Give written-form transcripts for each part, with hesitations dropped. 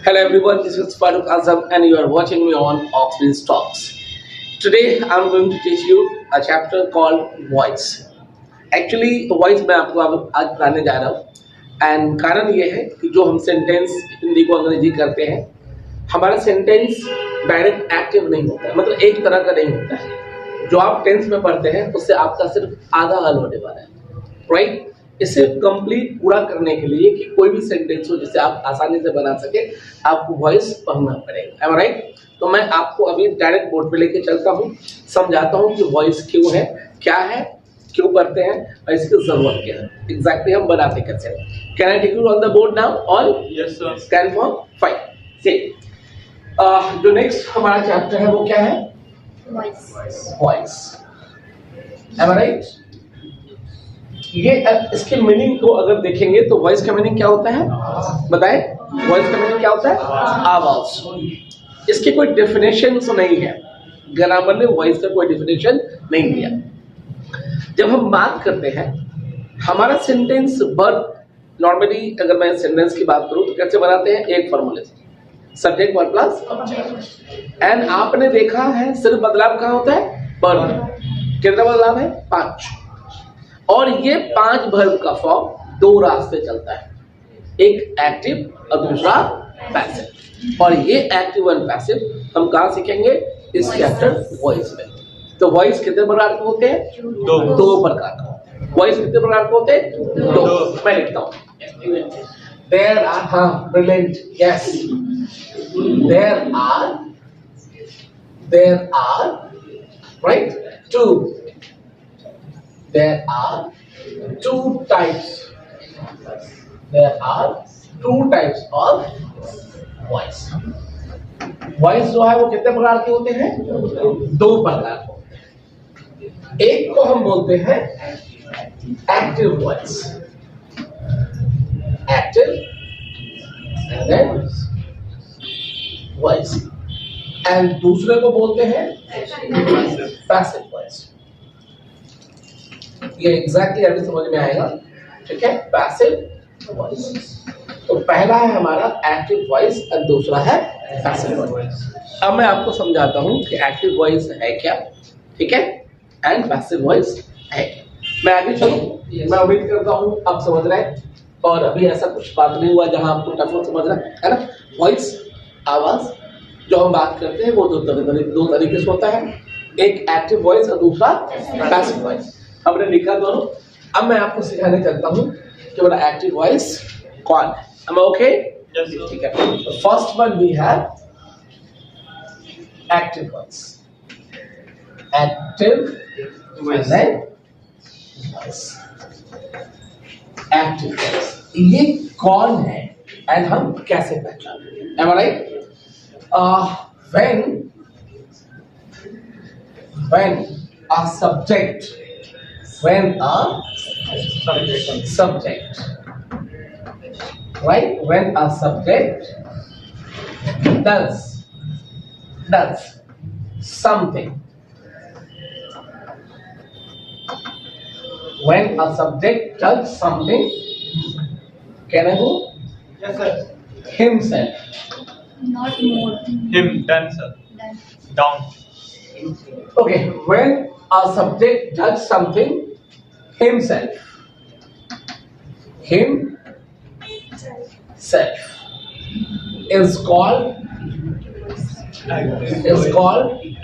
Hello everyone, this is Farooq Azam and you are watching me on Oxford Talks. Today I'm going to teach you a chapter called Voice. Actually voice मैं आपको आज पढ़ाने जा रहा हूँ and कारण ये है कि जो हम सेंटेंस हिंदी को अंग्रेजी करते हैं हमारा सेंटेंस डायरेक्ट एक्टिव नहीं होता है, मतलब एक तरह का नहीं होता है। जो आप टेंस में पढ़ते हैं उससे आपका सिर्फ आधा हल होने वाला है, राइट। इसे कंप्लीट पूरा करने के लिए कि कोई भी सेंटेंस हो जिसे आप आसानी से बना सके आपको वॉइस पढ़ना पड़ेगा, एम राइट। तो मैं आपको अभी डायरेक्ट बोर्ड पे लेके चलता हूँ, समझाता हूँ कि वॉइस क्यों है, क्या है, क्यों करते हैं और इसकी जरूरत क्या है, एग्जैक्टली हम बनाते कैसे हैं। Can I take you on the board now? All yes sir. स्कैन फॉर फाइन से जो नेक्स्ट हमारा चैप्टर है वो क्या है? Voice, am right. ये इसके मीनिंग को अगर देखेंगे तो वॉइस का मीनिंग क्या होता है बताएं? वॉइस का मीनिंग क्या होता है? आवाज। इसकी कोई डेफिनेशन तो नहीं है, ग्रामर ने वॉइस का कोई डेफिनेशन नहीं दिया। जब हम बात करते हैं हमारा सेंटेंस वर्ब, नॉर्मली अगर मैं सेंटेंस की बात करूं तो कैसे बनाते हैं? एक फॉर्मूले से, subject verb plus object. And आपने देखा है सिर्फ बदलाव कहाँ होता है? वर्ब। कितना बदलाव है? 5। और ये 5 वर्ब का फॉर्म 2 रास्ते चलता है, एक एक्टिव और दूसरा पैसिव। और ये एक्टिव एंड पैसिव हम कहाँ सीखेंगे? इस चैप्टर वॉइस में। तो वॉइस कितने प्रकार के होते हैं? 2 प्रकार के होते हैं। वॉइस कितने प्रकार के होते हैं? 2। मैं लिखता हूँ देयर आर, हाँ brilliant, yes, there are right 2। There are 2 types. There are 2 types of voice. Voice जो है वो कितने प्रकार के होते हैं? 2 प्रकार के होते हैं। एक को हम बोलते हैं active voice, active and then voice, and दूसरे को बोलते हैं पैसिव वॉइस। ये एग्जैक्टली अभी समझ में आएगा, ठीक है? Passive voice. तो पहला है हमारा एक्टिव वॉइस और दूसरा है पैसिव वॉइस। अब मैं आपको समझाता हूँ कि एक्टिव वॉइस है क्या, ठीक है, एंड पैसिव वॉइस है क्या। मैं आगे चलूं, मैं उम्मीद करता हूँ आप समझ रहे हैं और अभी ऐसा कुछ बात नहीं हुआ जहां आपको टफ समझ रहा है ना। वॉइस, आवाज जो हम बात करते हैं वो 2 तरीके से होता है, एक एक्टिव वॉइस और दूसरा पैसिव वॉइस। हमने लिखा दोनों। अब मैं आपको सिखाने चलता हूँ कि मेरा एक्टिव वॉइस कौन है। Am I okay? Yes, sir. ठीक है। First one we have active voice, active voice, active voice. ये कौन है एंड हम कैसे पहचानेंगे? Am I right? When a subject, right? When a subject does something. When a subject does something, can I go? Yes sir. Himself. Not more. Him, done sir. Done. Down. Okay, when a subject does something himself, is called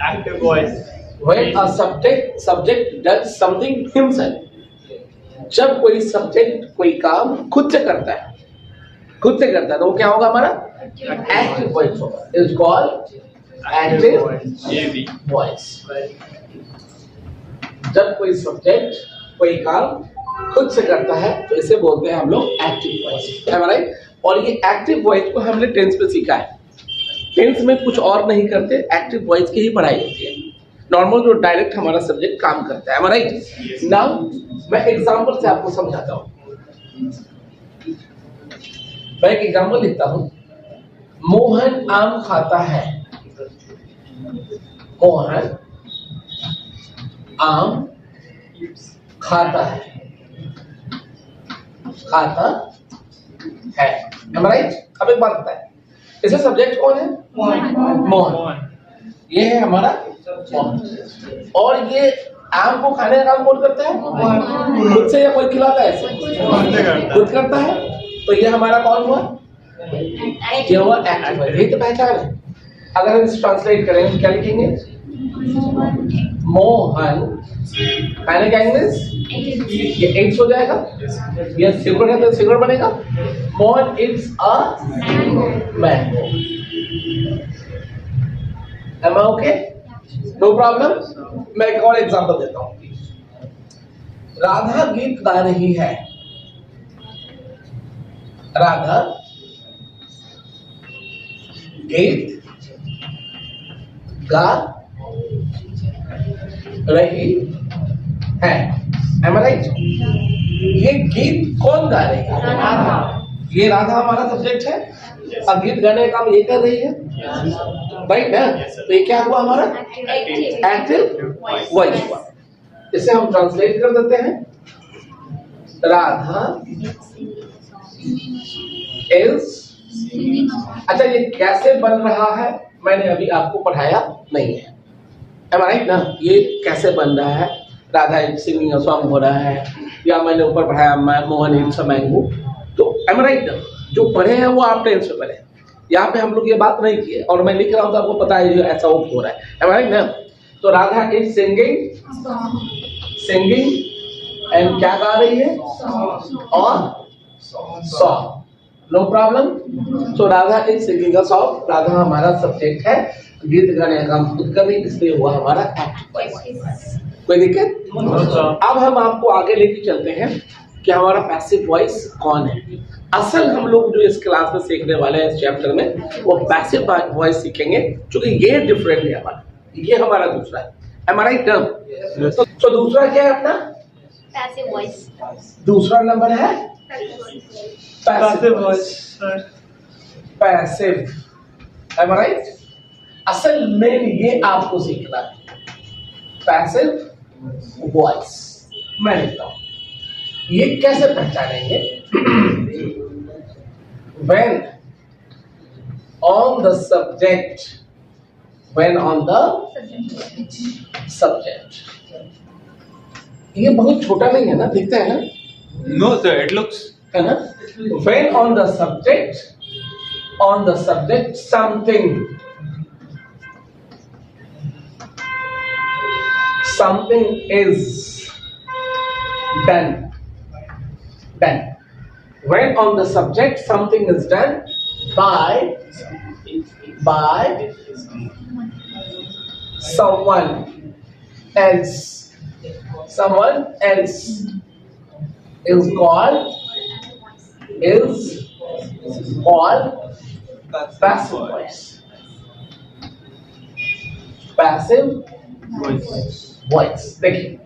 Active voice. when a subject does something himself. जब कोई subject कोई काम खुद से करता है तो वो क्या होगा? हमारा एक्टिव वॉइस होगा, इज कॉल्ड एक्टिव वॉइस। जब कोई सब्जेक्ट कोई काम खुद से करता है तो इसे बोलते हैं हम लोग एक्टिव वॉइस, है राइट। और ये एक्टिव वॉइस को हमने टेंस पे सीखा है। टेंस में कुछ और नहीं करते, एक्टिव वॉइस की ही पढ़ाई होती है। नॉर्मल जो डायरेक्ट हमारा सब्जेक्ट काम करता है, राइट। नाउ मैं एग्जांपल से आपको समझाता हूँ। मैं एक एग्जांपल लिखता हूँ। मोहन आम खाता है। मोहन आम खाता है, खाता है, राइट। अब एक बात बताए, इसका सब्जेक्ट कौन है? मोहन। ये है हमारा मोहन। और ये आम को खाने का काम कौन करता है? खुद से या कोई खिलाता है? खुद करता है। तो ये हमारा कौन हुआ? ये हुआ एक्टिव। यही तो पहचान है। अगर हम इसे ट्रांसलेट करें क्या लिखेंगे? मोहन खाने का इंग्लिश ये एट्स हो जाएगा। ये सिगरेट है तो सिगरेट बनेगा। Mohan it's a mango. Am I okay? No problem? मैं एक और एग्जांपल देता हूँ। राधा गीत गा रही है। राधा गीत गा रही है। Am I right? ये गीत कौन गा रही है? राधा। ये राधा हमारा सब्जेक्ट है। अब गीत गाने का काम ये कर रही है, राइट है? तो ये क्या हुआ हमारा? एक्टिव वॉइस हुआ। इसे हम ट्रांसलेट कर देते हैं। राधा इज। अच्छा, ये कैसे बन रहा है मैंने अभी आपको पढ़ाया नहीं है। Am I right ना? ये कैसे बन रहा है? Radha is singing a song हो रहा है, या मैंने ऊपर पढ़ाया मोहन इट्स अ मैंगो। तो am I right ना? जो पढ़े हैं वो आप टेंस में पढ़े। यहाँ पे हम लोग ये बात नहीं की है और मैं लिख रहा हूँ तो आपको पता है ऐसा हो रहा है। Am I right ना? तो राधा इज सिंगिंग एंड क्या गा रही है? और सॉन्ग। No problem. तो Radha is singing a song. Radha हमारा सब्जेक्ट है, गीत गाने का काम खुद कर रही, इसलिए हुआ हमारा एक्टिव। कोई दिक्कत? अब हम आपको आगे लेके चलते हैं कि हमारा पैसिव वॉइस कौन है। असल हम लोग जो इस क्लास में सीखने वाले हैं इस चैप्टर में वो पैसिव वॉइस सीखेंगे, क्योंकि ये डिफरेंट है हमारा। ये हमारा दूसरा है। Am I right? तो दूसरा क्या है अपना? Passive voice. दूसरा नंबर है passive voice. Passive. Am I right? असल में ये आपको सीखना है पैसिव वॉइस। मैं लिखता हूं, ये कैसे पहचानेंगे? When on the subject, when on the subject, ये बहुत छोटा नहीं है ना, दिखता है ना? No sir, it looks. है ना? When on the subject something is done. When on the subject something is done by someone else is called passive voice. Passive voice। देखिए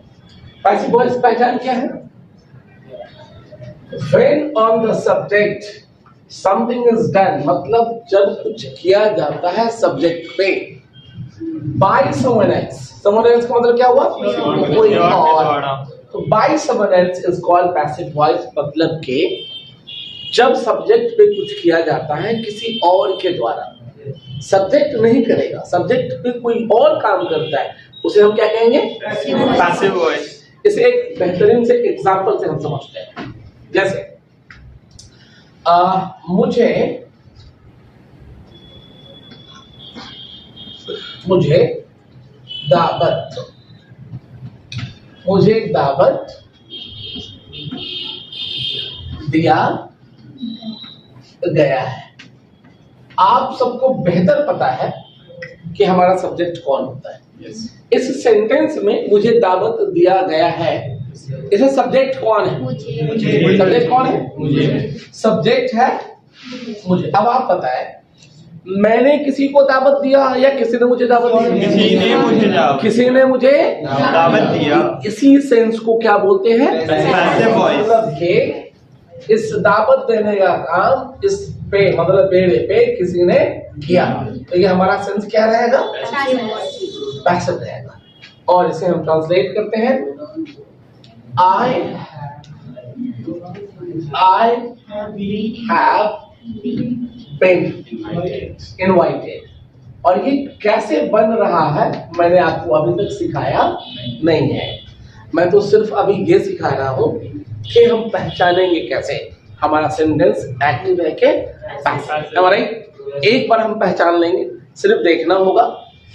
passive voice पहचान क्या है? When on the subject something is done, मतलब जब कुछ किया जाता है सब्जेक्ट पे by someone else। someone else का मतलब क्या हुआ? कोई और। तो by someone else is called passive voice, मतलब कि जब सब्जेक्ट पे कुछ किया जाता है किसी और के द्वारा, सब्जेक्ट नहीं करेगा, सब्जेक्ट पे कोई और काम करता है, उसे हम क्या कहेंगे? Passive voice। इसे एक बेहतरीन से एग्जांपल से हम समझते हैं। जैसे मुझे दावत दिया गया है। आप सबको बेहतर पता है कि हमारा सब्जेक्ट कौन होता है। इस सेंटेंस में मुझे दावत दिया गया है, इसमें सब्जेक्ट कौन है? मुझे। सब्जेक्ट कौन है? मुझे। सब्जेक्ट है मुझे। अब आप बताएं, मैंने किसी को दावत दिया या किसी ने मुझे दावत दी? किसी ने मुझे दावत दिया। इसी सेंस को क्या बोलते हैं? Passive voice. मतलब कि इस दावत देने का काम इस पे, मतलब मेरे पे किसी ने किया, तो ये हमारा सेंस क्या रहेगा? पैसिव रहेगा। और इसे हम ट्रांसलेट करते हैं, I have इनवाइटेड। और ये कैसे बन रहा है मैंने आपको अभी तक सिखाया नहीं है। मैं तो सिर्फ अभी ये सिखा रहा हूं कि हम पहचानेंगे कैसे हमारा सेंटेंस एक्टिव है कि पैसिव। हमारा एक बार हम पहचान लेंगे, सिर्फ देखना होगा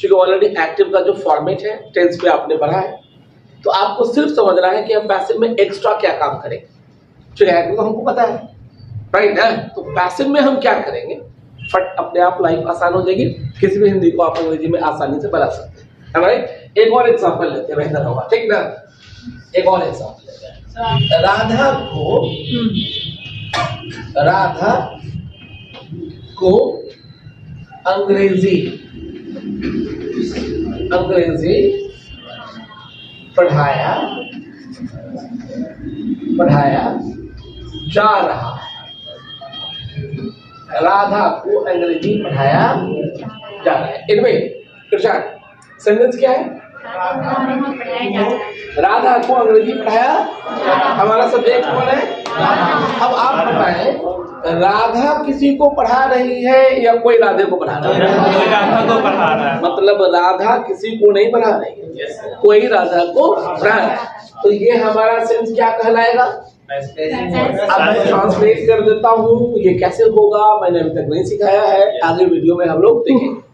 क्योंकि ऑलरेडी एक्टिव का जो फॉर्मेट है टेंस पे आपने पढ़ा है, तो आपको सिर्फ समझना है कि हम पैसिव में एक्स्ट्रा क्या काम करेंगे। क्योंकि एक्टिव तो हमको पता है, राइट है, तो पैसिव में हम क्या करेंगे, फट अपने आप लाइफ आसान हो जाएगी। किसी भी हिंदी को आप अंग्रेजी में आसानी से बना सकते हैं, राइट। एक और एग्जांपल लेते हैं, बेहतर होगा, ठीक ना। एक और एग्जांपल लेते हैं। राधा को अंग्रेजी पढ़ाया जा रहा है। राधा को अंग्रेजी पढ़ाया जा रहा है। इनमें सेंटेंस क्या है? राधा को अंग्रेजी पढ़ाया, हमारा सब्जेक्ट कौन है? अब आप बताएं, राधा किसी को पढ़ा रही है या कोई राधे को पढ़ा रहा है? कोई राधा को पढ़ा रहा है। मतलब राधा किसी को नहीं पढ़ा रही है, कोई राधा को पढ़ा रहा है। तो ये हमारा सेंस क्या कहलाएगा? अब मैं ट्रांसलेट कर देता हूँ, ये कैसे होगा मैंने अभी तक नहीं सिखाया है, आगे वीडियो में हम लोग देखेंगे।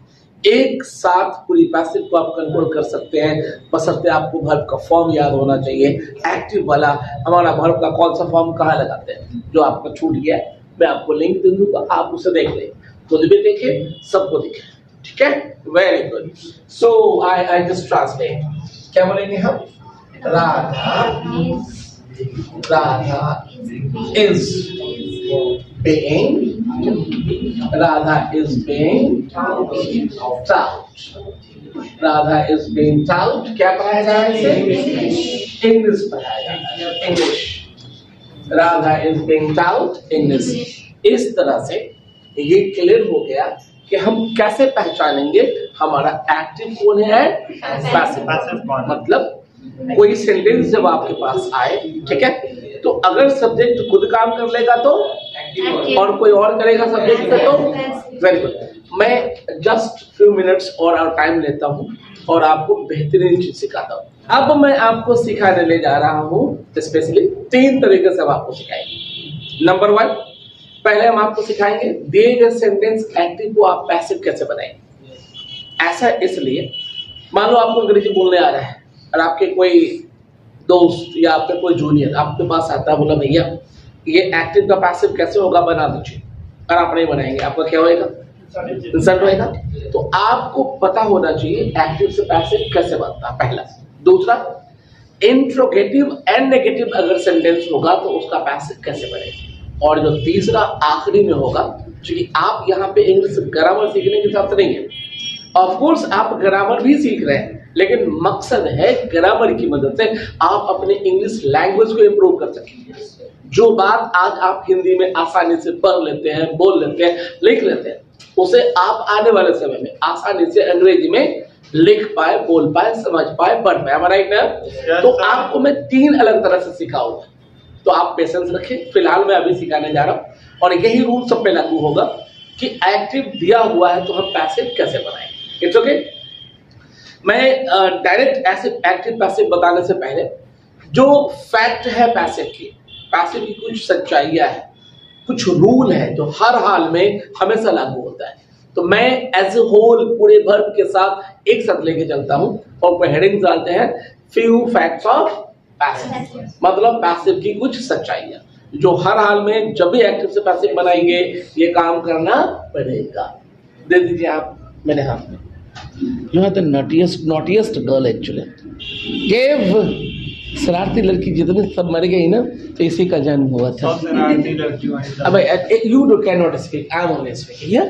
एक साथ पूरी पैसिव को आप कंट्रोल कर सकते हैं, बशर्ते आपको वर्ब का फॉर्म याद होना चाहिए। एक्टिव वाला हमारा वर्ब का कौन सा फॉर्म कहाँ लगाते हैं, जो आपका छूट गया है मैं आपको लिंक दे दूंगा, आप उसे देख लें, खुद भी देखें, सबको देखें, ठीक है। Very good. So I just translate. क्या बोलेंगे हम? Radha is being taught। क्या पढ़ाया जा रहा है इसे? इंग्लिश पढ़ाया जा रहा है, English. Radha is being taught English. इस तरह से ये क्लियर हो गया कि हम कैसे पहचानेंगे हमारा एक्टिव कौन है, पैसिव। मतलब कोई सेंटेंस जब आपके पास आए, ठीक है, तो अगर सब्जेक्ट खुद काम कर लेगा तो और कोई और करेगा सब्जेक्ट से तो वेरी गुड। मैं जस्ट फ्यू मिनट्स और टाइम लेता हूं और आपको बेहतरीन चीज सिखाता हूं। अब मैं आपको सिखाने ले जा रहा हूं स्पेशली 3 तरीके से हम आपको सिखाएंगे। नंबर 1, पहले हम आपको सिखाएंगे दिए गए सेंटेंस एक्टिव को आप पैसिव कैसे बनाएंगे। ऐसा इसलिए, मान लो आपको अंग्रेजी बोलने आ रहा है और आपके कोई दोस्त या आपके कोई जूनियर आपके पास आता है, बोला भैया ये एक्टिव का पैसिव कैसे होगा, बना दीजिए, और आप नहीं बनाएंगे, आपका क्या होएगा? इंसल्ट होएगा। तो आपको पता होना चाहिए एक्टिव से पैसिव कैसे बनता है, पहला। दूसरा, इंट्रोगेटिव एंड नेगेटिव अगर सेंटेंस होगा तो उसका पैसिव कैसे बनेगा। और जो तीसरा आखिरी में होगा, क्योंकि आप यहाँ पे इंग्लिश ग्रामर सीखने के हिसाब से नहीं है, ऑफ कोर्स आप ग्रामर भी सीख रहे हैं, लेकिन मकसद है ग्रामर की मदद से आप अपने इंग्लिश लैंग्वेज को इंप्रूव कर सकें। जो बात आज आप हिंदी में आसानी से पढ़ लेते हैं, बोल लेते हैं, लिख लेते हैं, उसे आप आने वाले समय में आसानी से अंग्रेजी में लिख पाए, बोल पाए, समझ पाए, पढ़ पाए। हमारा एक ना, तो आपको मैं 3 अलग तरह से सिखाऊंगा, तो आप पेशेंस रखें। फिलहाल मैं अभी सिखाने जा रहा हूँ और यही रूल सब पे लागू होगा कि एक्टिव दिया हुआ है तो हम पैसिव कैसे बनाएंगे। It's okay. मैं डायरेक्ट ऐसे एक्टिव पैसिव बताने से पहले जो फैक्ट है पैसिव की कुछ सच्चाइयां है, कुछ रूल है जो हर हाल में हमेशा लागू होता है, तो मैं एज ए होल पूरे वर्ब के साथ एक साथ लेके चलता हूं और हेडिंग डालते हैं फ्यू फैक्ट्स ऑफ पैसिव, मतलब पैसिव की कुछ सच्चाइयां जो हर हाल में जब भी एक्टिव से पैसिव बनाएंगे ये काम करना पड़ेगा। दे दीजिए आप मेरे हाथ में। You are the naughtiest girl actually. शरारती लड़की जितने सब मर गई ना, तो इसी का जन्म हुआ था। अब you cannot speak. I am only speaking. Yeah.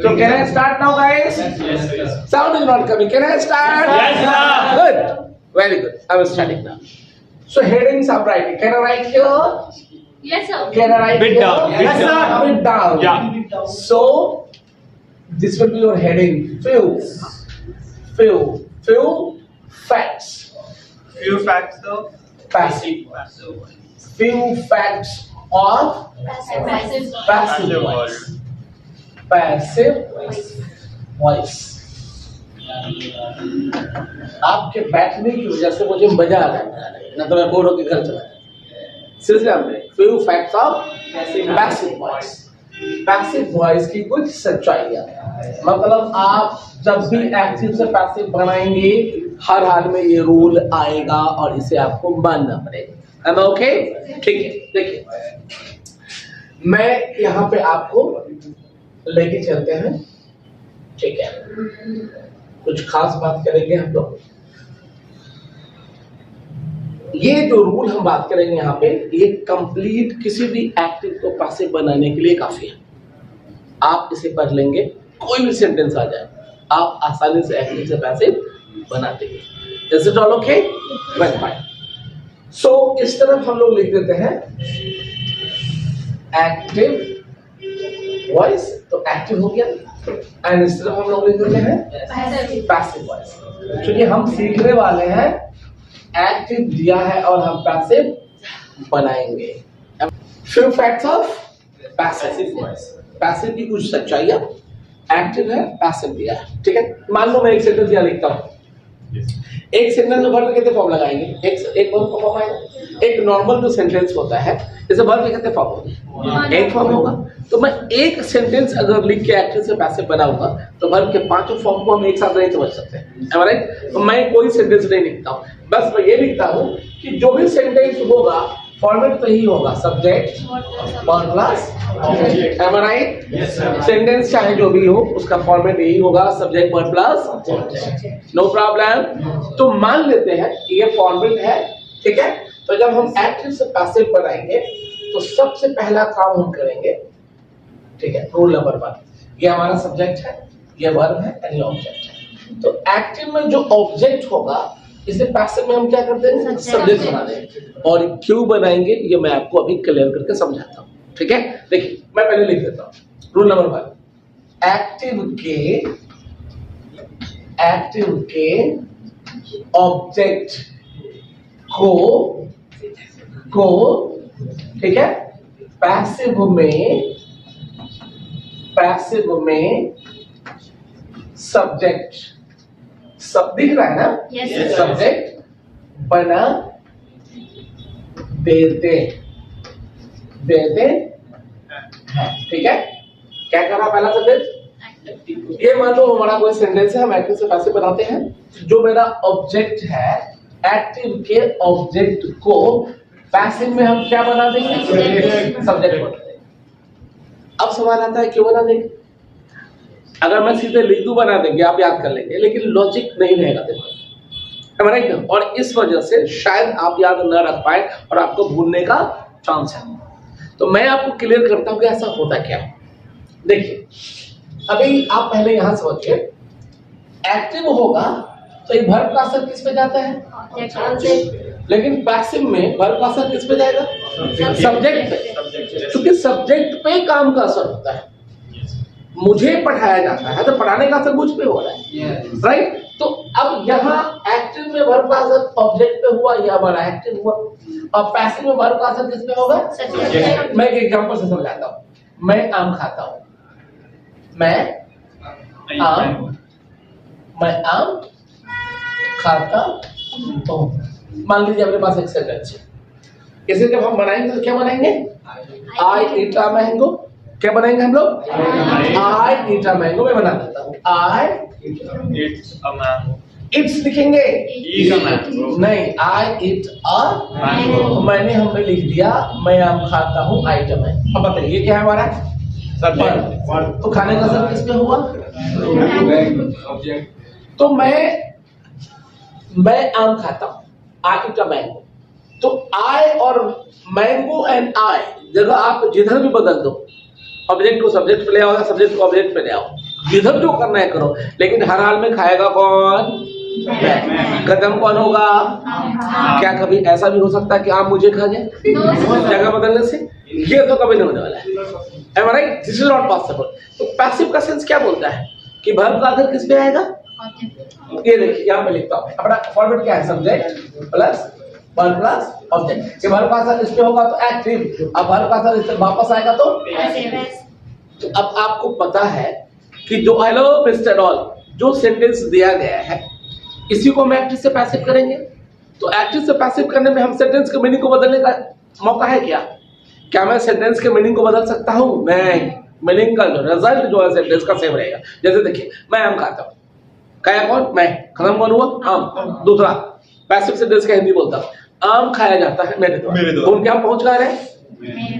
So can I start now, guys? Yes. Sound is not coming. Can I start? Yes, sir. Good. Very good. I am starting now. So headings I'm writing. Can I write here? Yes, sir. Can I write Bit here? down. Yes, sir. Bit down. Yeah. So this will be your heading. Few facts. Few facts of Passive. Few facts of Passive. Passive voice, passive voice. आपके बैठने की वजह से मुझे मजा आ रहा है, ना तो मैं बोर होकर घर चला जाता। सिलसिले few facts of passive voice. Passive voice की कुछ सच्चाइयां, मतलब आप जब भी एक्टिव से पैसिव बनाएंगे हर हाल में ये रूल आएगा और इसे आपको मानना पड़ेगा। ओके, ठीक है। देखिए, मैं यहाँ पे आपको लेके चलते हैं, ठीक है। कुछ खास बात करेंगे हम लोग। ये जो रूल हम बात करेंगे यहाँ पे, ये कंप्लीट किसी भी एक्टिव को पैसिव बनाने के लिए काफी है। आप इसे पढ़ लेंगे, कोई भी सेंटेंस आ जाए आप आसानी से एक्टिव से पैसिव बना देंगे। Is it all okay? Well fine. So इस तरफ हम लोग लिख देते हैं एक्टिव वॉइस, तो एक्टिव हो गया, एंड इस तरफ हम लोग लिख देते हैं पैसिव वॉइस। क्योंकि हम सीखने वाले हैं, एक्टिव दिया है और हम पैसिव बनाएंगे। Few facts of passive voice. Passive की कुछ सच्चाइयां, एक्टिव है, पैसिव दिया है, ठीक है। मान लो मैं एक सेंटेंस यहाँ लिखता हूँ, एक सेंटेंस में वर्ब के कितने फॉर्म लगाएंगे? एक वर्ब का फॉर्म आएगा। एक नॉर्मल जो सेंटेंस होता है, जैसे वर्ब के कितने फॉर्म होंगे? एक फॉर्म होगा। तो मैं एक सेंटेंस अगर लिख के एक्टिव से पैसिव बनाऊंगा तो वर्ब के पांचों फॉर्म को हम एक साथ नहीं समझ सकते, है राइट? तो मैं कोई सेंटेंस नहीं लिखता हूँ, बस मैं ये लिखता हूँ कि जो भी सेंटेंस होगा फॉर्मेट तो ही होगा, सब्जेक्ट वर्ब प्लस ऑब्जेक्ट, है राइट? सेंटेंस चाहे जो भी हो उसका फॉर्मेट यही होगा, subject verb plus object, no problem. तो मान लेते हैं ये फॉर्मेट है, ठीक है। तो जब हम एक्टिव से पैसिव बनाएंगे तो सबसे पहला काम हम करेंगे, ठीक है, रूल नंबर 1, ये हमारा सब्जेक्ट है, ये वर्ब है, ये ऑब्जेक्ट है। तो एक्टिव में जो ऑब्जेक्ट होगा इसे पैसिव में हम क्या करते हैं? सब्जेक्ट बना देंगे। और क्यों बनाएंगे ये मैं आपको अभी क्लियर करके समझाता हूँ, ठीक है। देखिए, मैं पहले लिख देता हूँ रूल नंबर 1, एक्टिव के ऑब्जेक्ट को ठीक है, पैसिव में सब्जेक्ट, सब दिख रहा है ना? Yes, सब्जेक्ट बना देते हैं, ठीक है। क्या कर रहा पहला सब्जेक्ट? ये मान लो हमारा कोई सेंटेंस है, हम एक्टिव से पैसिव बनाते हैं। जो मेरा ऑब्जेक्ट है, एक्टिव के ऑब्जेक्ट को पैसिव में हम क्या बना देंगे? सब्जेक्ट बना देंगे। अब सवाल आता है क्यों बना देंगे? अगर मैं सीधे लिख दूं बना देंगे, आप याद कर लेंगे, लेकिन लॉजिक नहीं रहेगा दिमाग में, राइट? और इस वजह से शायद आप याद न रख पाए और आपको भूलने का चांस है। तो मैं आपको क्लियर करता हूं कि ऐसा होता क्या। देखिए, अभी आप पहले यहां समझिए, एक्टिव होगा तो ये वर्ब का असर किस पे जाता है? लेकिन पैसिव में वर्ब का असर किस पे जाएगा? सब्जेक्ट पे। क्योंकि सब्जेक्ट पे काम का असर होता है। मुझे पढ़ाया जाता है तो पढ़ाने का असर मुझ पे हो रहा है, राइट? तो अब यहाँ एक्टिव में वर्ब का असर ऑब्जेक्ट पे हुआ, यह हमारा एक्टिव हुआ, और पैसिव में वर्ब का असर किस पे होगा? मैं एक एग्जांपल से समझाता हूँ। मैं आम खाता हूँ, मैं आम खाता हूँ। मान लीजिए अपने पास एक सेंटेंस है, इसे जब हम बनाएंगे तो क्या बनाएंगे? आई ईट अ मैंगो। क्या बनाएंगे हम लोग? आई ईट अ मैंगो। मैं बना देता हूँ, आई It's a mango. इट्स लिखेंगे Eat a mango. नहीं, आई ईट अ Mango. मैंने हमने लिख दिया मैं आम खाता हूँ, आई ईट अ मैंगो। अब बताइए ये क्या है हमारा? Subject. तो खाने का असर किस पे हुआ? Object. तो मैं आम खाता हूँ, आई ईट अ मैंगो। तो आई और मैंगो एंड आई जगह आप जिधर भी बदल दो, ऑब्जेक्ट को सब्जेक्ट पे ले आओ, सब्जेक्ट को ऑब्जेक्ट पे ले आओ, जिधर जो करना है करो, लेकिन हर हाल में खाएगा कौन? मैं। कदम कौन होगा? क्या कभी ऐसा भी हो सकता है कि आप मुझे खा जाए जगह बदलने से? ये तो कभी नहीं होने वाला है। Am I right? This is not possible. तो पैसिव का सेंस क्या बोलता है कि वर्ब का आखिर किस पे आएगा? ये देखिए यहाँ पे लिखता हूँ, अपना फॉर्मेट क्या है? Subject plus verb plus object. ये वर्ब का असर इस पे होगा तो एक्टिव, अब वर्ब का असर इस पे वापस आएगा तो तो अब आपको पता है कि जो हेलो मिस्टर ऑल जो सेंटेंस दिया गया है इसी को हम एक्टिव से पैसिव करेंगे। तो एक्टिव से पैसिव करने में हम सेंटेंस के मीनिंग को बदलने का मौका है क्या मैं सेंटेंस के मीनिंग को बदल सकता हूं? नहीं, मीनिंग का जो रिजल्ट जो है सेंटेंस का सेम रहेगा। जैसे देखिए, मैं आम खाता हूं, खाया कौन? मैं, खत्म कौन हुआ? आम। दूसरा पैसिव सेंटेंस का हिंदी बोलता हूं, आम खाया जाता है मेरे द्वारा। बोल के हम पहुंच गए रहे,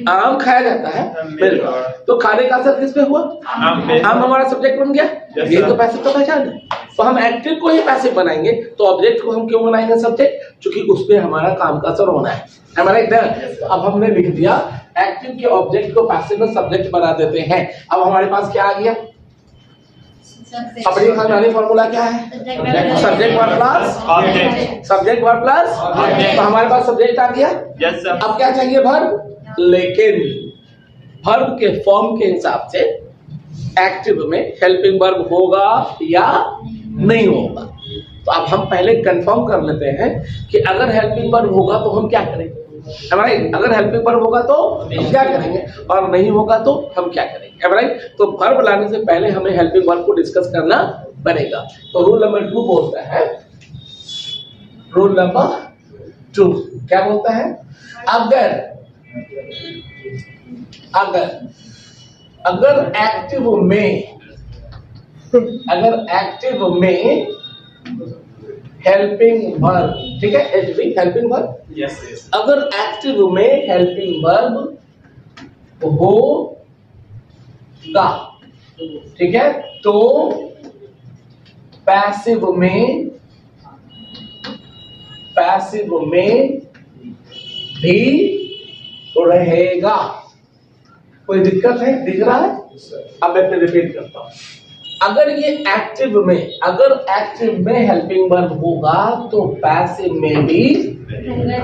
आम खाया जाता है मेरे द्वारा। तो खाने का असर किस पे हुआ? आम हमारा सब्जेक्ट बन गया। ये तो पैसिव का पहचान है। तो हम एक्टिव को ही पैसिव बनाएंगे, तो ऑब्जेक्ट को हम क्यों बनाएंगे सब्जेक्ट? क्योंकि उस पे हमारा काम का असर होना है। तो अब हमने लिख दिया एक्टिव के ऑब्जेक्ट को पैसिव में सब्जेक्ट बना देते हैं। अब हमारे पास क्या आ गया? अपनी खानदानी फॉर्मूला क्या है? Subject verb plus object, subject verb plus object. तो हमारे पास सब्जेक्ट आ गया। Yes sir. अब क्या चाहिए? वर्ब। लेकिन वर्ब के फॉर्म के हिसाब से एक्टिव में हेल्पिंग वर्ब होगा या नहीं होगा। तो अब हम पहले कंफर्म कर लेते हैं कि अगर हेल्पिंग वर्ब होगा तो हम क्या करेंगे। अगर हेल्पिंग वर्ब होगा तो हम क्या करेंगे और नहीं होगा तो हम क्या करेंगे। तो वर्ब लाने से पहले हमें हेल्पिंग वर्ब को डिस्कस करना पड़ेगा। तो रूल नंबर 2 बोलता है, रूल नंबर 2 क्या बोलता है? अगर एक्टिव में हेल्पिंग वर्ब, ठीक है, हेल्पिंग वर्ब, यस यस। अगर एक्टिव में हेल्पिंग वर्ब होगा, ठीक है, तो पैसिव में भी रहेगा। कोई दिक्कत है? दिख रहा है? अब मैं रिपीट करता हूं, अगर एक्टिव में हेल्पिंग वर्ब होगा तो पैसिव में भी।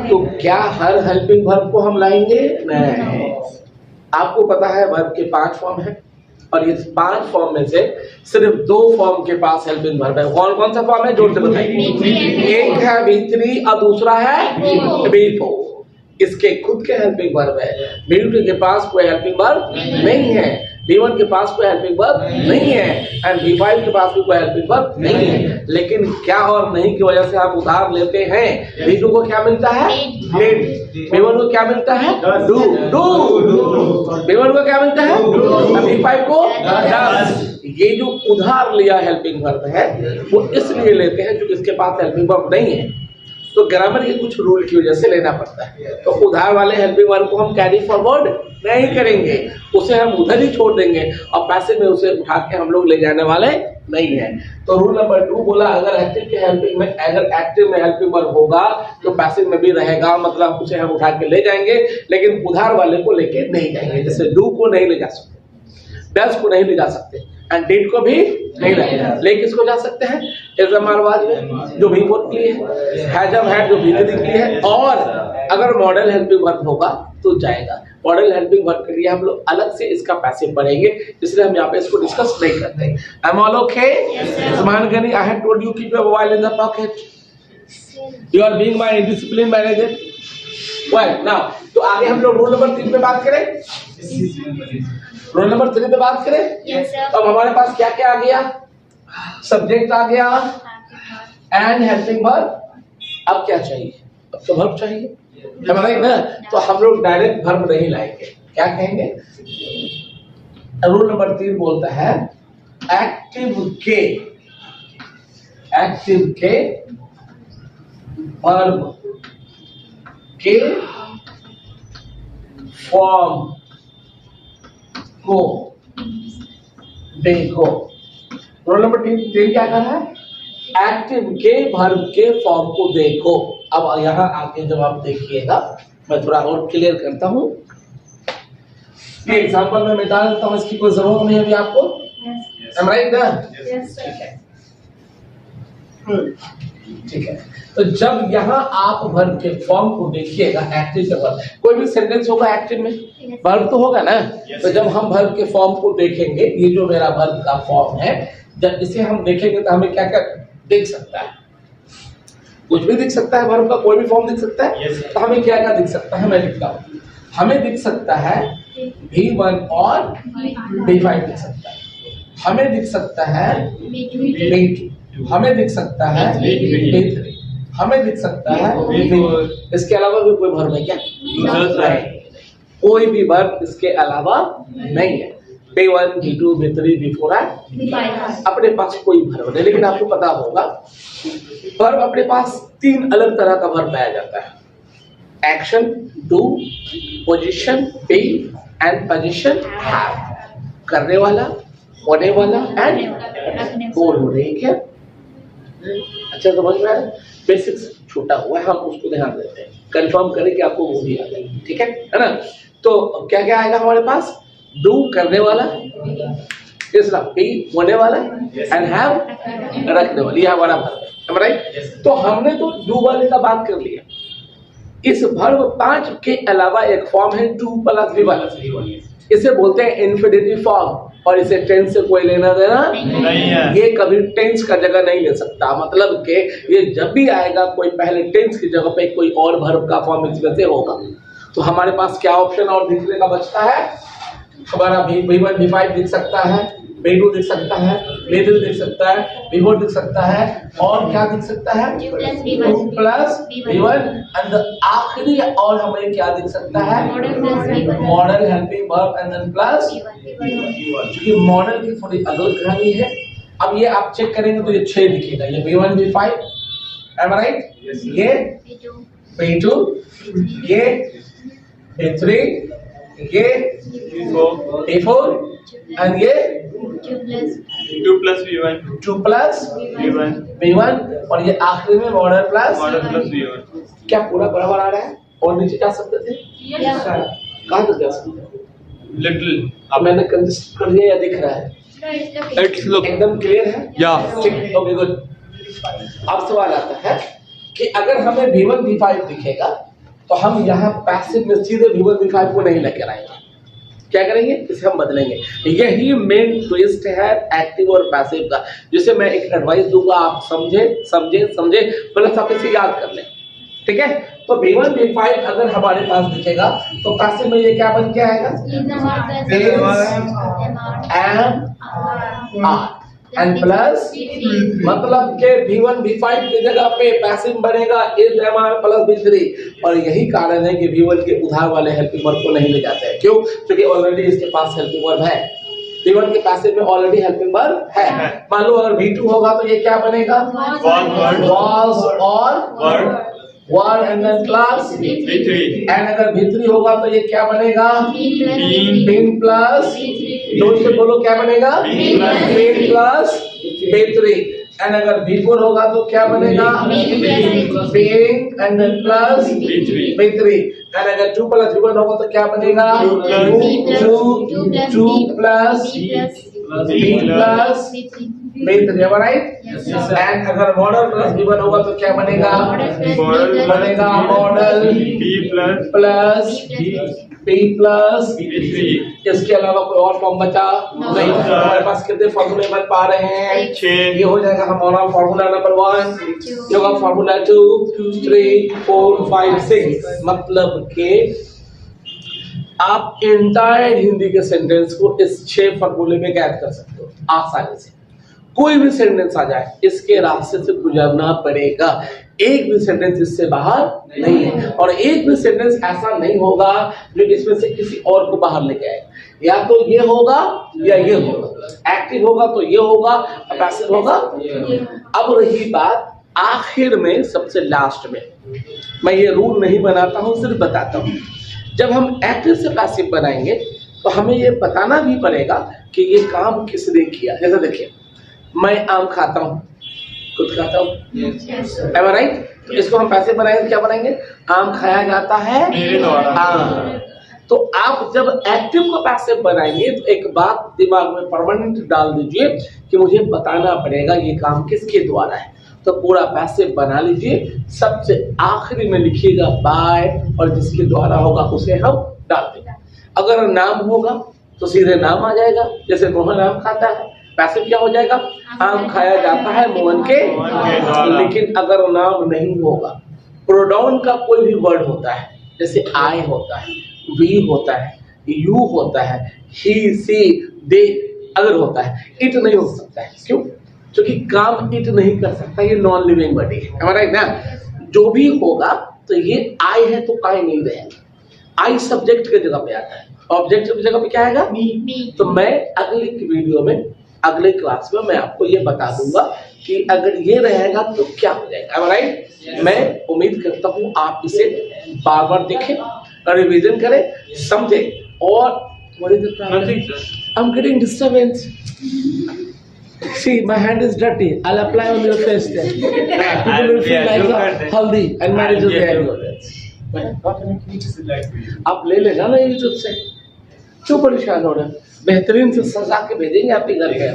तो क्या हर हेल्पिंग वर्ब को हम लाएंगे? नहीं। आपको पता है वर्ब के 5 फॉर्म है और इस 5 फॉर्म में से सिर्फ 2 फॉर्म के पास हेल्पिंग वर्ब है। कौन कौन सा फॉर्म है? जोड़ के बताइए। एक है V3 और दूसरा है V4। इसके खुद के हेल्पिंग वर्ब है। V2 के पास कोई हेल्पिंग वर्ब नहीं है, V1 के पास कोई हेल्पिंग वर्ब नहीं है एंड V5 के पास भी कोई हेल्पिंग वर्ब नहीं है। लेकिन क्या और नहीं की वजह से हम उधार लेते हैं। V2 को क्या मिलता है? डिड। V1 को क्या मिलता है? डू। V1 को क्या मिलता है? V5 को डज। ये जो उधार लिया हेल्पिंग वर्ब है वो इसलिए लेते हैं क्योंकि इसके पास हेल्पिंग वर्ब नहीं है। तो ग्रामर के कुछ रूल की वजह से लेना पड़ता है। तो उधार वाले हेल्पिंग वर्ब को हम कैरी फॉरवर्ड नहीं करेंगे, उसे हम उधर ही छोड़ देंगे और पैसे में उसे उठा के हम लोग ले जाने वाले नहीं है। तो रूल नंबर 2 बोला अगर एक्टिव में हेल्पिंग वर्ब होगा तो पैसिव में भी रहेगा, मतलब उसे हम उठा के ले जाएंगे लेकिन उधार वाले को लेके नहीं जाएंगे। जैसे डू को नहीं ले जा सकते, डज को नहीं ले जा सकते एंड डिड को भी नहीं ले किसको जा सकते हैं? इज़मारवाद में जो V4 के लिए है, जब है जो V3 के लिए है। और अगर मॉडल हेल्पिंग वर्ब होगा तो जाएगा। मॉडल हेल्पिंग वर्ब के लिए हम लोग अलग से इसका पैसिव पढ़ेंगे, इसलिए हम यहाँ पे इसको डिस्कस नहीं करते। Am all okay? Usman Ghani, I had told you keep your mobile in the pocket. You are being my indisciplined manager. Well, now तो आगे हम लोग रूल नंबर 3 पे बात करें। रोल नंबर 3 पे बात करें। Yes, sir. अब हमारे पास क्या क्या आ गया? सब्जेक्ट आ गया एंड हेल्पिंग वर्ब। अब क्या चाहिए? अब तो वर्ब चाहिए, है ना? तो हम लोग डायरेक्ट वर्ब नहीं लाएंगे, क्या कहेंगे? रूल नंबर 3 बोलता है एक्टिव के वर्ब के फॉर्म को देखो। रोल नंबर 3 क्या कर रहा है? एक्टिव के वर्ब के फॉर्म को देखो। अब यहां आके जब आप देखिएगा मैं थोड़ा और क्लियर करता हूं। ये एग्जांपल में मिटा देता हूं, इसकी कोई जरूरत नहीं है अभी आपको। Am I right ना? ठीक है। तो जब यहाँ आप वर्ब के फॉर्म को देखिएगा, एक्टिव के वर्ब, कोई भी सेंटेंस होगा एक्टिव में वर्ब तो होगा ना। तो जब हम वर्ब के फॉर्म को देखेंगे, ये जो मेरा वर्ब का फॉर्म है, जब इसे हम देखेंगे तो हमें क्या क्या देख सकता है? कुछ भी दिख सकता है, वर्ब का कोई भी फॉर्म दिख सकता है। Yes, sir. तो हमें क्या क्या दिख सकता है, मैं लिखता हूँ। हमें दिख सकता है V1 और V5 दिख सकता है, हमें दिख सकता है V2, हमें दिख सकता है V3, हमें दिख सकता है V4। इसके अलावा भी कोई वर्ब है क्या? नहीं, कोई भी वर्ब इसके अलावा नहीं है। V1, V2, V3, V4 है, अपने पास कोई वर्ब नहीं। लेकिन आपको पता होगा वर्ब अपने पास 3 अलग तरह का वर्ब पाया जाता है। Action, do, position, be and position have. करने वाला, होने वाला एंड बोल। ठीक है, अच्छा समझ में आया? बेसिक्स छूटा हुआ है, हम उसको ध्यान देते हैं, कंफर्म करें कि आपको वो भी आ जाए। ठीक है ना? तो क्या क्या आएगा हमारे पास? डू करने वाला, तीसरा बी होने वाला एंड हैव रखने वाला। यह हमारा वर्ब है, राइट? तो हमने तो डू वाले का बात कर लिया। इस वर्ब 5 के अलावा एक फॉर्म है 2 + V1, इसे बोलते हैं इंफिनिटिव फॉर्म, और इसे टेंस से कोई लेना देना नहीं है। ये कभी टेंस का जगह नहीं ले सकता। मतलब कि ये जब भी आएगा कोई पहले टेंस की जगह पे कोई और वर्ब का फॉर्म इसमें से होगा। तो हमारे पास क्या ऑप्शन और दिखने का बचता है? हमारा V1 V5 दिख सकता है, V2 दिख सकता है, V3 दिख सकता है, V4 दिख सकता है, और क्या दिख सकता है? 2 + V1 एंड आखिरी और हमें क्या दिख सकता है? Modal helping verb and then plus क्योंकि मॉडल की थोड़ी अलग कहानी है। अब ये आप चेक करेंगे तो ये 6 दिखेगा, ये V1 V5, एम आई राइट? ये V2, ये V3, ये V4 एंड ये 2 + V1, 2 + V1 और ये आखिरी में मॉडल प्लस V1। क्या पूरा बराबर आ रहा है? और नीचे जा सकते थे? कहाँ तक जा सकते थे? Little. अब मैंने कंजेस्ट कर दिया या दिख रहा है? It's look. एकदम क्लियर है? Yeah. ठीक, ओके गुड। अब सवाल आता है कि अगर हमें V1 V5 दिखेगा तो हम यहाँ पैसिव में सीधे V1 V5 को नहीं लेकर आएंगे। क्या करेंगे? इसे हम बदलेंगे। यही मेन ट्विस्ट है एक्टिव और पैसिव का, जिसे मैं एक एडवाइस दूंगा, आप समझे प्लस आप इसे याद कर लें। ठीक है? तो V1 V5 अगर हमारे पास दिखेगा तो पैसिव में ये क्या बन के आएगा? एंड प्लस मतलब के V1 V5 की जगह पे पैसिव बनेगा इज MR + V3, और यही कारण है कि V1 के उधार वाले हेल्पिंग वर्ब को नहीं ले जाते हैं। क्यों? क्योंकि ऑलरेडी इसके पास हेल्पिंग वर्ब है। V1 के पैसिव में ऑलरेडी हेल्पिंग वर्ब है। मान लो अगर V2 होगा तो ये क्या बनेगा? was और were and then plus V3। And अगर V3 होगा तो ये क्या बनेगा? बीन प्लस जोर से बोलो क्या बनेगा? बीन प्लस V3 एंड अगर V4 होगा तो क्या बनेगा? Been and then plus V3 and अगर 2 + V1 होगा तो क्या बनेगा? 2 + B plus B3, right? And अगर मॉडल प्लस V1 होगा तो क्या बनेगा? बनेगा मॉडल B plus B3। इसके अलावा कोई और फॉर्म बचा नहीं। हमारे पास कितने फॉर्मूले बन पा रहे हैं? 6। ये हो जाएगा हमारा फॉर्मूला नंबर 1, ये होगा फॉर्मूला 2, 3, 4, 5, 6। मतलब के आप एंटायर हिंदी के सेंटेंस को इस 6 फॉर्मूले में कैद कर सकते हो आसानी से। कोई भी सेंटेंस आ जाए इसके रास्ते से गुजरना पड़ेगा, एक भी सेंटेंस इससे बाहर नहीं है, और एक भी सेंटेंस ऐसा नहीं होगा जो इसमें से किसी और को बाहर लेके आए। या तो ये होगा या ये होगा, एक्टिव होगा तो ये होगा, पैसिव होगा। अब रही बात आखिर में, सबसे लास्ट में, मैं ये रूल नहीं बनाता हूँ, सिर्फ बताता हूँ। जब हम एक्टिव से पैसिव बनाएंगे तो हमें ये बताना भी पड़ेगा कि ये काम किसने किया। जैसे देखिए, मैं आम खाता हूँ, खुद खाता हूँ, एम आई राइट? तो इसको हम पैसिव बनाएंगे, क्या बनाएंगे? आम खाया जाता है मेरे द्वारा। हाँ, तो आप जब एक्टिव को पैसिव बनाएंगे तो एक बात दिमाग में परमानेंट डाल दीजिए कि मुझे बताना पड़ेगा ये काम किसके द्वारा है। तो पूरा पैसिव बना लीजिए, सबसे आखिरी में लिखिएगा बाय, और जिसके द्वारा होगा उसे हम डाल देंगे। अगर नाम होगा तो सीधे नाम आ जाएगा, जैसे मोहन आम खाता है, पैसिव क्या हो जाएगा? आम खाया जाता है मोहन के द्वारा। लेकिन अगर नाम नहीं होगा, प्रोनाउन का कोई भी वर्ड होता है, जैसे आई होता है, वी होता है, यू होता है, ही सी दे अगर होता है, इट नहीं हो सकता है। क्यों? क्योंकि काम इट नहीं कर सकता, ये नॉन लिविंग बॉडी है, हमारा ना। जो भी होगा तो ये आई है तो आई नहीं रहेगा। आई सब्जेक्ट की जगह पे आता है, ऑब्जेक्ट की जगह पे क्या आएगा? Me. तो मैं अगली वीडियो में, अगले क्लास में मैं आपको ये बता दूंगा कि अगर ये रहेगा तो क्या हो जाएगा, राइट? मैं उम्मीद करता हूँ आप इसे बार बार देखें, रिवीजन करें, समझें। और Nothing, sir. I'm getting disturbance. See, my hand is dirty. I'll apply on your face then. People will feel like a haldi and marriage is there. आप ले लेना ना यूट्यूब से, क्यों परेशान हो रहे हैं? बेहतरीन से सजा के भेजेंगे आपके घर पे।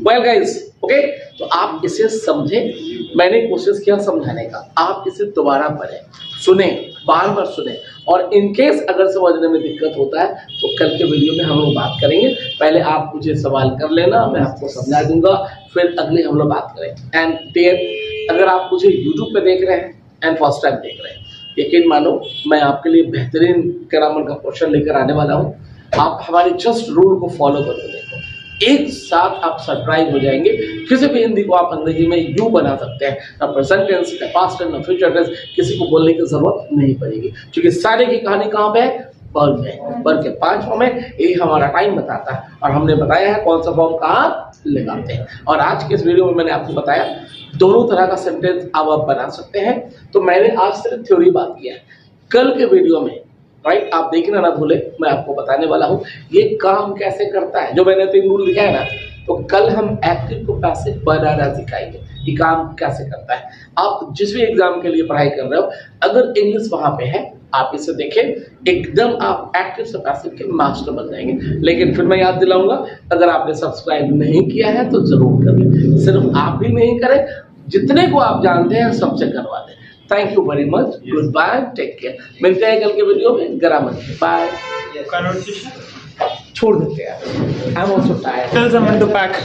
वेल गाइस, ओके, तो आप इसे समझें। मैंने कोशिश किया समझाने का, आप इसे दोबारा पढ़ें, सुने, बार बार सुने। और इन केस अगर समझने में दिक्कत होता है तो कल के वीडियो में हम लोग बात करेंगे। पहले आप मुझे सवाल कर लेना, मैं आपको समझा दूंगा, फिर अगले हम लोग बात करें। एंड देयर अगर आप मुझे यूट्यूब पे देख रहे हैं एंड फर्स्ट टाइम देख रहे हैं, यकीन मानो मैं आपके लिए बेहतरीन ग्रामर का क्वेश्चन लेकर आने वाला हूँ। आप हमारे जस्ट रूल को फॉलो करके देखो, एक साथ आप सरप्राइज हो जाएंगे। किसी भी हिंदी को आप अंग्रेजी में यू बना सकते हैं, ना प्रेजेंट टेंस, ना पास्ट टेंस, ना फ्यूचर टेंस, किसी को बोलने की जरूरत नहीं पड़ेगी, क्योंकि सारे की कहानी कहाँ पे है? वर्ब में। वर्ब के 5 फॉर्म है, यही हमारा टाइम बताता है और हमने बताया है कौन सा फॉर्म कहाँ लगाते हैं। और आज के इस वीडियो में मैंने आपको बताया दोनों तरह का सेंटेंस आप बना सकते हैं। तो मैंने आज सिर्फ थ्योरी बात किया है, कल के वीडियो में राइट आप देखना ना भूले, मैं आपको बताने वाला हूँ ये काम कैसे करता है। जो मैंने 3 रूल लिखा है ना, तो कल हम एक्टिव को पैसिव बनाना सिखाएंगे, ये काम कैसे करता है। आप जिस भी एग्जाम के लिए पढ़ाई कर रहे हो, अगर इंग्लिश वहां पे है आप इसे देखें, एकदम आप एक्टिव से पैसिव के मास्टर बन जाएंगे। लेकिन फिर मैं याद दिलाऊंगा, अगर आपने सब्सक्राइब नहीं किया है तो जरूर कर लें। सिर्फ आप ही नहीं करें, जितने को आप जानते हैं सबसे करवा दें। Thank you very much, goodbye, take care. मिलते हैं कल के वीडियो में, ग्रामर में। बाय। Conversation. छोड़ देते हैं, I am also tired. Tell someone to pack.